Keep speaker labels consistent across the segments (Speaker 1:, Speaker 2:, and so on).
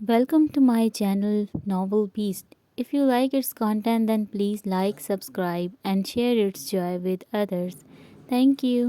Speaker 1: Welcome to my channel Novel Beast. If you like its content, then please like, subscribe, and share its joy with others. Thank you.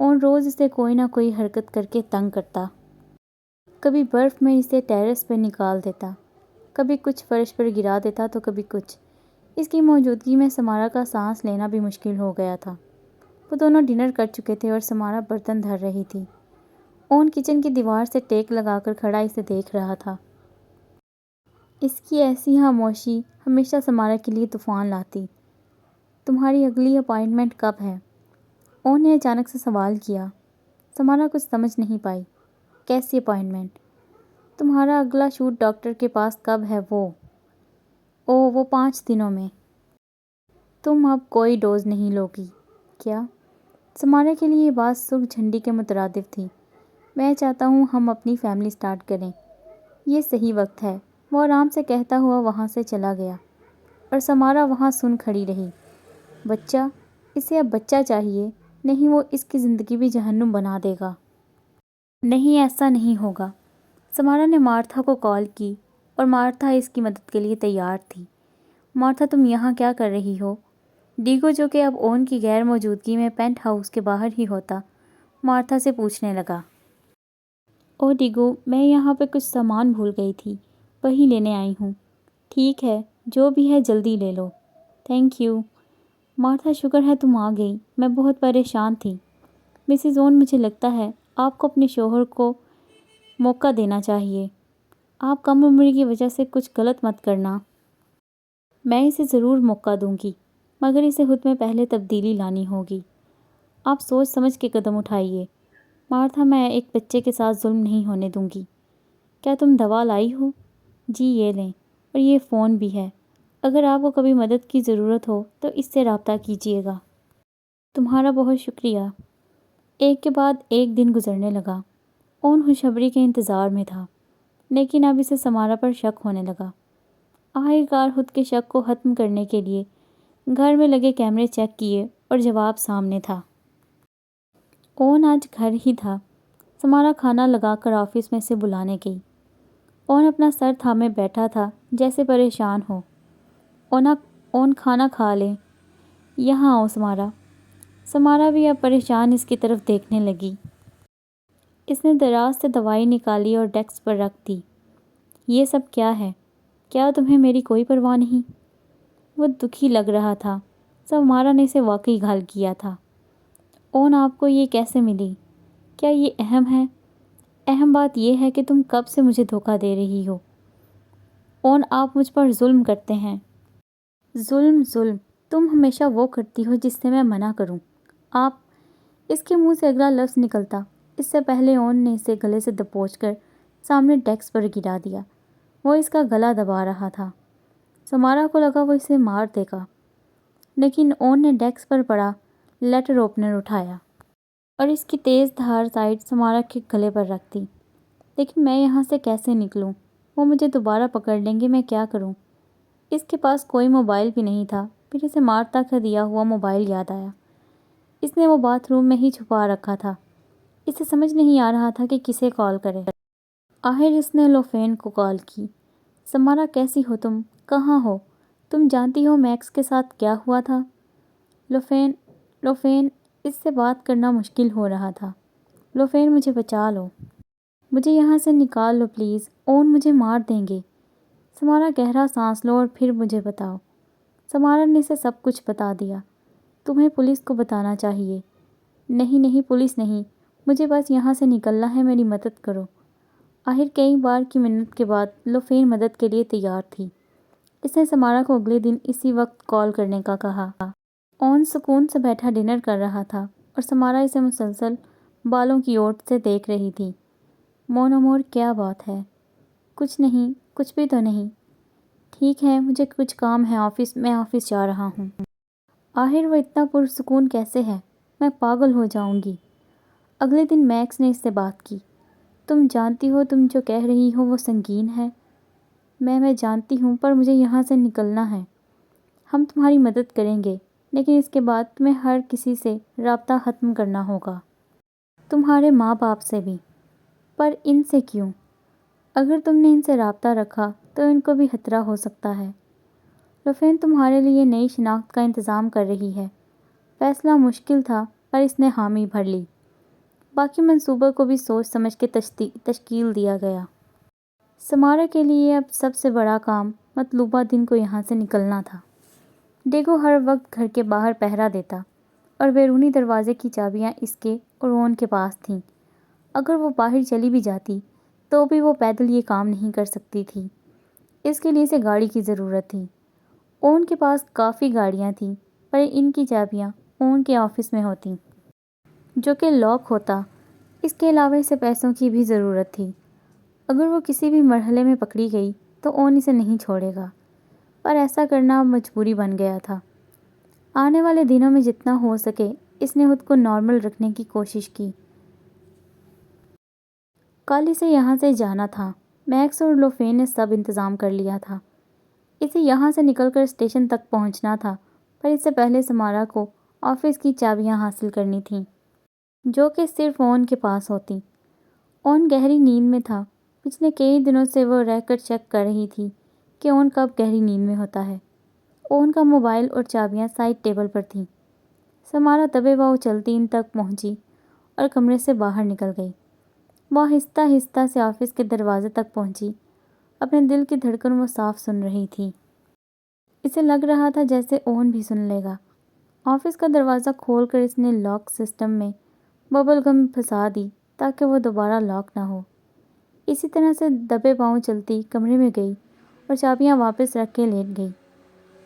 Speaker 1: اور روز اسے کوئی نہ کوئی حرکت کر کے تنگ کرتا۔ کبھی برف میں اسے ٹیرس پہ نکال دیتا، کبھی کچھ فرش پر گرا دیتا تو کبھی کچھ۔ اس کی موجودگی میں سمارا کا سانس لینا بھی مشکل ہو گیا تھا۔ وہ دونوں ڈنر کر چکے تھے اور سمارا برتن دھر رہی تھی۔ اون کچن کی دیوار سے ٹیک لگا کر کھڑا اسے دیکھ رہا تھا۔ اس کی ایسی خاموشی ہمیشہ سمارا کے لیے طوفان لاتی۔ تمہاری اگلی اپائنٹمنٹ کب ہے؟ اون نے اچانک سے سوال کیا۔ سمارا کچھ سمجھ نہیں پائی۔ کیسی اپائنٹمنٹ؟ تمہارا اگلا شوٹ ڈاکٹر کے پاس کب ہے وہ 5 دنوں میں۔ تم اب کوئی ڈوز نہیں لوگی کیا؟ سمارا کے لیے یہ بات سرخ جھنڈی کے مترادف تھی۔ میں چاہتا ہوں ہم اپنی فیملی سٹارٹ کریں۔ یہ صحیح وقت ہے۔ وہ آرام سے کہتا ہوا وہاں سے چلا گیا اور سمارا وہاں سن کھڑی رہی۔ بچہ؟ اسے اب بچہ چاہیے؟ نہیں، وہ اس کی زندگی بھی جہنم بنا دے گا۔ نہیں، ایسا نہیں ہوگا۔ سمارا نے مارتھا کو کال کی اور مارتھا اس کی مدد کے لیے تیار تھی۔ مارتھا، تم یہاں کیا کر رہی ہو؟ ڈیگو، جو کہ اب اون کی غیر موجودگی میں پینٹ ہاؤس کے باہر ہی ہوتا، مارتھا سے پوچھنے لگا۔ او ڈیگو، میں یہاں پہ کچھ سامان بھول گئی تھی، وہی لینے آئی ہوں۔ ٹھیک ہے، جو بھی ہے جلدی لے لو۔ Thank you. مارتھا، شکر ہے تم آ گئی، میں بہت پریشان تھی۔ مسز اون، مجھے لگتا ہے آپ کو اپنے شوہر کو موقع دینا چاہیے۔ آپ کم عمری کی وجہ سے کچھ غلط مت کرنا۔ میں اسے ضرور موقع دوں گی، مگر اسے خود میں پہلے تبدیلی لانی ہوگی۔ آپ سوچ سمجھ کے قدم اٹھائیے۔ مارتھا، میں ایک بچے کے ساتھ ظلم نہیں ہونے دوں گی۔ کیا تم دوا لائی ہو؟ جی، یہ لیں، اور یہ فون بھی ہے۔ اگر آپ کو کبھی مدد کی ضرورت ہو تو اس سے رابطہ کیجیے گا۔ تمہارا بہت شکریہ۔ ایک کے بعد ایک دن گزرنے لگا۔ اون خوشخبری کے انتظار میں تھا، لیکن اب اسے سمارا پر شک ہونے لگا۔ آخرکار خود کے شک کو ختم کرنے کے لیے گھر میں لگے کیمرے چیک کیے اور جواب سامنے تھا۔ اون آج گھر ہی تھا۔ سمارا کھانا لگا کر آفس میں سے بلانے گئی۔ اون اپنا سر تھامے بیٹھا تھا جیسے پریشان ہو۔ اون، کھانا کھا لیں۔ یہاں آؤ سمارا۔ سمارا بھی اب پریشان اس کی طرف دیکھنے لگی۔ اس نے دراز سے دوائی نکالی اور ڈیسک پر رکھ دی۔ یہ سب کیا ہے؟ کیا تمہیں میری کوئی پرواہ نہیں؟ وہ دکھی لگ رہا تھا۔ سمارا نے اسے واقعی گھائل کیا تھا۔ اون، آپ کو یہ کیسے ملی؟ کیا یہ اہم ہے؟ اہم بات یہ ہے کہ تم کب سے مجھے دھوکہ دے رہی ہو۔ اون، آپ مجھ پر ظلم کرتے ہیں۔ ظلم؟ تم ہمیشہ وہ کرتی ہو جس سے میں منع کروں۔ آپ؟ اس کے منہ سے اگلا لفظ نکلتا اس سے پہلے اون نے اسے گلے سے دبوچ کر سامنے ڈیسک پر گرا دیا۔ وہ اس کا گلا دبا رہا تھا۔ سمارا کو لگا وہ اسے مار دے گا، لیکن اون نے ڈیسک پر پڑا لیٹر اوپنر اٹھایا اور اس کی تیز دھار سائیڈ سمارا کے گلے پر رکھ دی۔ لیکن میں یہاں سے کیسے نکلوں؟ وہ مجھے دوبارہ پکڑ لیں گے، میں کیا کروں؟ اس کے پاس کوئی موبائل بھی نہیں تھا۔ پھر اسے مارتا کا دیا ہوا موبائل یاد آیا۔ اس نے وہ باتھ روم میں ہی چھپا رکھا تھا۔ اسے سمجھ نہیں آ رہا تھا کہ کسے کال کرے۔ آخر اس نے لوفین کو کال کی۔ سمارا، کیسی ہو تم؟ کہاں ہو؟ تم جانتی ہو میکس کے ساتھ کیا ہوا تھا؟ لوفین، اس سے بات کرنا مشکل ہو رہا تھا۔ لوفین، مجھے بچا لو۔ مجھے یہاں سے نکال لو پلیز، اون مجھے مار دیں گے۔ سمارا، گہرا سانس لو اور پھر مجھے بتاؤ۔ سمارا نے اسے سب کچھ بتا دیا۔ تمہیں پولیس کو بتانا چاہیے۔ نہیں، پولیس نہیں، مجھے بس یہاں سے نکلنا ہے، میری مدد کرو۔ آخر کئی بار کی منت کے بعد لوفین مدد کے لیے تیار تھی۔ اس نے سمارا کو اگلے دن اسی وقت کال کرنے کا کہا۔ اون سکون سے بیٹھا ڈنر کر رہا تھا اور سمارا اسے مسلسل بالوں کی اوٹ سے دیکھ رہی تھی۔ مون امور، کیا بات ہے؟ کچھ نہیں، کچھ بھی تو نہیں۔ ٹھیک ہے، مجھے کچھ کام ہے میں آفس جا رہا ہوں۔ آخر وہ اتنا پرسکون کیسے ہے؟ میں پاگل ہو جاؤں گی۔ اگلے دن میکس نے اس سے بات کی۔ تم جانتی ہو تم جو کہہ رہی ہو وہ سنگین ہے۔ میں جانتی ہوں، پر مجھے یہاں سے نکلنا ہے۔ ہم تمہاری مدد کریں گے، لیکن اس کے بعد تمہیں ہر کسی سے رابطہ ختم کرنا ہوگا، تمہارے ماں باپ سے بھی۔ پر ان سے کیوں؟ اگر تم نے ان سے رابطہ رکھا تو ان کو بھی خطرہ ہو سکتا ہے۔ لوفین تمہارے لیے نئی شناخت کا انتظام کر رہی ہے۔ فیصلہ مشکل تھا، پر اس نے حامی بھر لی۔ باقی منصوبوں کو بھی سوچ سمجھ کے تشکیل دیا گیا۔ سمارا کے لیے اب سب سے بڑا کام مطلوبہ دن کو یہاں سے نکلنا تھا۔ ڈیگو ہر وقت گھر کے باہر پہرا دیتا اور بیرونی دروازے کی چابیاں اس کے اور اون کے پاس تھیں۔ اگر وہ باہر چلی بھی جاتی تو بھی وہ پیدل یہ کام نہیں کر سکتی تھی، اس کے لیے اسے گاڑی کی ضرورت تھی۔ اون کے پاس کافی گاڑیاں تھیں پر ان کی چابیاں اون کے آفس میں ہوتیں جو کہ لاک ہوتا۔ اس کے علاوہ اسے پیسوں کی بھی ضرورت تھی۔ اگر وہ کسی بھی مرحلے میں پکڑی گئی تو اون اسے نہیں چھوڑے گا، پر ایسا کرنا اب مجبوری بن گیا تھا۔ آنے والے دنوں میں جتنا ہو سکے اس نے خود کو نارمل رکھنے کی کوشش کی۔ کل اسے یہاں سے جانا تھا۔ میکس اور لوفین نے سب انتظام کر لیا تھا۔ اسے یہاں سے نکل کر اسٹیشن تک پہنچنا تھا، پر اس سے پہلے سمارا کو آفس کی چابیاں حاصل کرنی تھیں جو کہ صرف اون کے پاس ہوتی۔ اون گہری نیند میں تھا۔ پچھلے کئی دنوں سے وہ رہ کر چیک کر رہی تھی کہ اون کب گہری نیند میں ہوتا ہے۔ اون کا موبائل اور چابیاں سائڈ ٹیبل پر تھیں۔ سمارا دبے پاؤں چلتی ان تک پہنچی اور کمرے سے باہر نکل گئی۔ وہ آہستہ آہستہ سے آفس کے دروازے تک پہنچی۔ اپنے دل کی دھڑکن وہ صاف سن رہی تھی۔ اسے لگ رہا تھا جیسے اون بھی سن لے گا۔ آفس کا دروازہ کھول کر اس نے لاک سسٹم میں ببل گم پھنسا دی تاکہ وہ دوبارہ لاک نہ ہو۔ اسی طرح سے دبے پاؤں چلتی کمرے میں گئی اور چابیاں واپس رکھ کے لیٹ گئی۔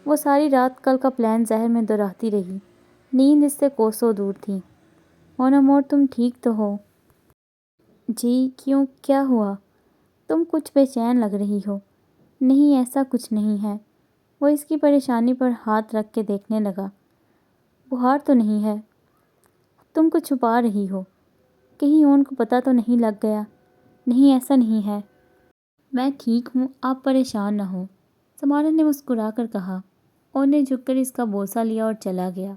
Speaker 1: وہ ساری رات کل کا پلان ذہن میں دہراتی رہی۔ نیند اس سے کوسوں دور تھی۔ مونامور، تم ٹھیک تو ہو؟ جی، کیوں، کیا ہوا؟ تم کچھ بے چین لگ رہی ہو۔ نہیں، ایسا کچھ نہیں ہے۔ وہ اس کی پریشانی پر ہاتھ رکھ کے دیکھنے لگا۔ بخار تو نہیں ہے؟ تم کو چھپا رہی ہو، کہیں اون کو پتہ تو نہیں لگ گیا؟ نہیں، ایسا نہیں ہے۔ میں ٹھیک ہوں، آپ پریشان نہ ہوں، سمارا نے مسکرا کر کہا۔ اون نے جھک کر اس کا بوسہ لیا اور چلا گیا۔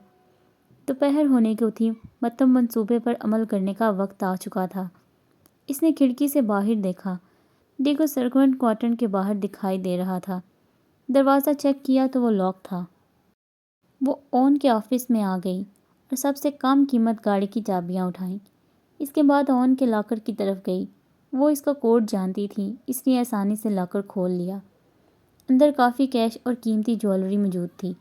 Speaker 1: دوپہر ہونے کو تھی، مطلب منصوبے پر عمل کرنے کا وقت آ چکا تھا۔ اس نے کھڑکی سے باہر دیکھا۔ ڈیگو سرونٹ کوارٹر کے باہر دکھائی دے رہا تھا۔ دروازہ چیک کیا تو وہ لاک تھا۔ وہ اون کے آفس میں آ گئی اور سب سے کم قیمت گاڑی کی چابیاں اٹھائیں۔ اس کے بعد اون کے لاکر کی طرف گئی۔ وہ اس کا کوڈ جانتی تھی، اس لیے آسانی سے لاکر کھول لیا۔ اندر کافی کیش اور قیمتی جیولری موجود تھی۔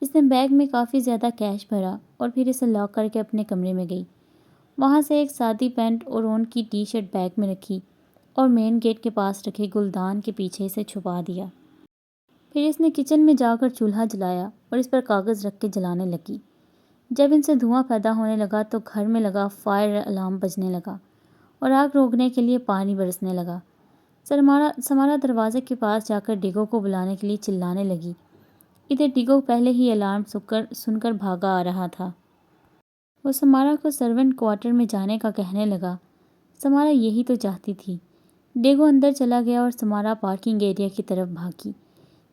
Speaker 1: اس نے بیگ میں کافی زیادہ کیش بھرا اور پھر اسے لاک کر کے اپنے کمرے میں گئی۔ وہاں سے ایک سادی پینٹ اور اون کی ٹی شرٹ بیگ میں رکھی اور مین گیٹ کے پاس رکھے گلدان کے پیچھے اسے چھپا دیا۔ پھر اس نے کچن میں جا کر چولہا جلایا اور اس پر کاغذ رکھ کے جلانے لگی۔ جب ان سے دھواں پیدا ہونے لگا تو گھر میں لگا فائر الارم بجنے لگا اور آگ روکنے کے لیے پانی برسنے لگا۔ سمارا دروازے کے پاس جا کر ڈیگو کو بلانے کے لیے چلانے لگی۔ ادھر ڈیگو پہلے ہی الارم سن کر بھاگا آ رہا تھا۔ وہ سمارا کو سرونٹ کوارٹر میں جانے کا کہنے لگا۔ سمارا یہی تو چاہتی تھی۔ ڈیگو اندر چلا گیا اور سمارا پارکنگ ایریا کی طرف بھاگی۔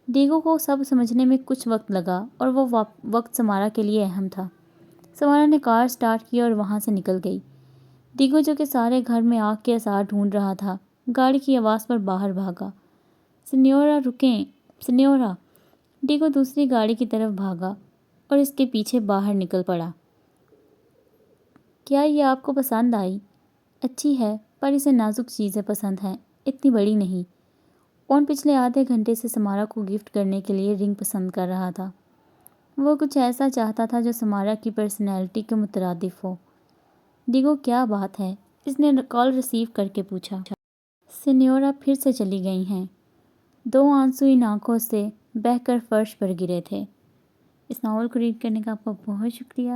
Speaker 1: ڈیگو کو سب سمجھنے میں کچھ وقت لگا اور وہ وقت سمارا کے لیے اہم تھا۔ سمارا نے کار سٹارٹ کی اور وہاں سے نکل گئی۔ ڈیگو جو کہ سارے گھر میں آگ کے آثار ڈھونڈ رہا تھا، گاڑی کی آواز پر باہر بھاگا۔ سنیورا، رکیں، سنیورا۔ ڈیگو دوسری گاڑی کی طرف بھاگا اور اس کے پیچھے باہر نکل پڑا۔ کیا یہ آپ کو پسند آئی؟ اچھی ہے، پر اسے نازک چیزیں پسند ہیں، اتنی بڑی نہیں۔ اون پچھلے آدھے گھنٹے سے سمارا کو گفٹ کرنے کے لیے رنگ پسند کر رہا تھا۔ وہ کچھ ایسا چاہتا تھا جو سمارا کی پرسنالٹی کے مترادف ہو۔ ڈیگو، کیا بات ہے؟ اس نے کال ریسیو کر کے پوچھا۔ سنیورا پھر سے چلی گئی ہیں۔ دو آنسو ان آنکھوں سے بہہ کر فرش پر گرے تھے۔ اس ناول کو ریڈ کرنے کا آپ کا بہت شکریہ،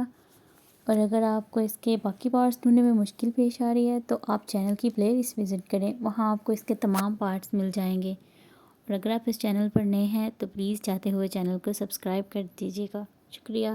Speaker 1: اور اگر آپ کو اس کے باقی پارٹس ڈھونڈنے میں مشکل پیش آ رہی ہے تو آپ چینل کی پلے لسٹ وزٹ کریں، وہاں آپ کو اس کے تمام پارٹس مل جائیں گے۔ اور اگر آپ اس چینل پر نئے ہیں تو پلیز چاہتے ہوئے چینل کو سبسکرائب کر دیجیے گا۔ شکریہ۔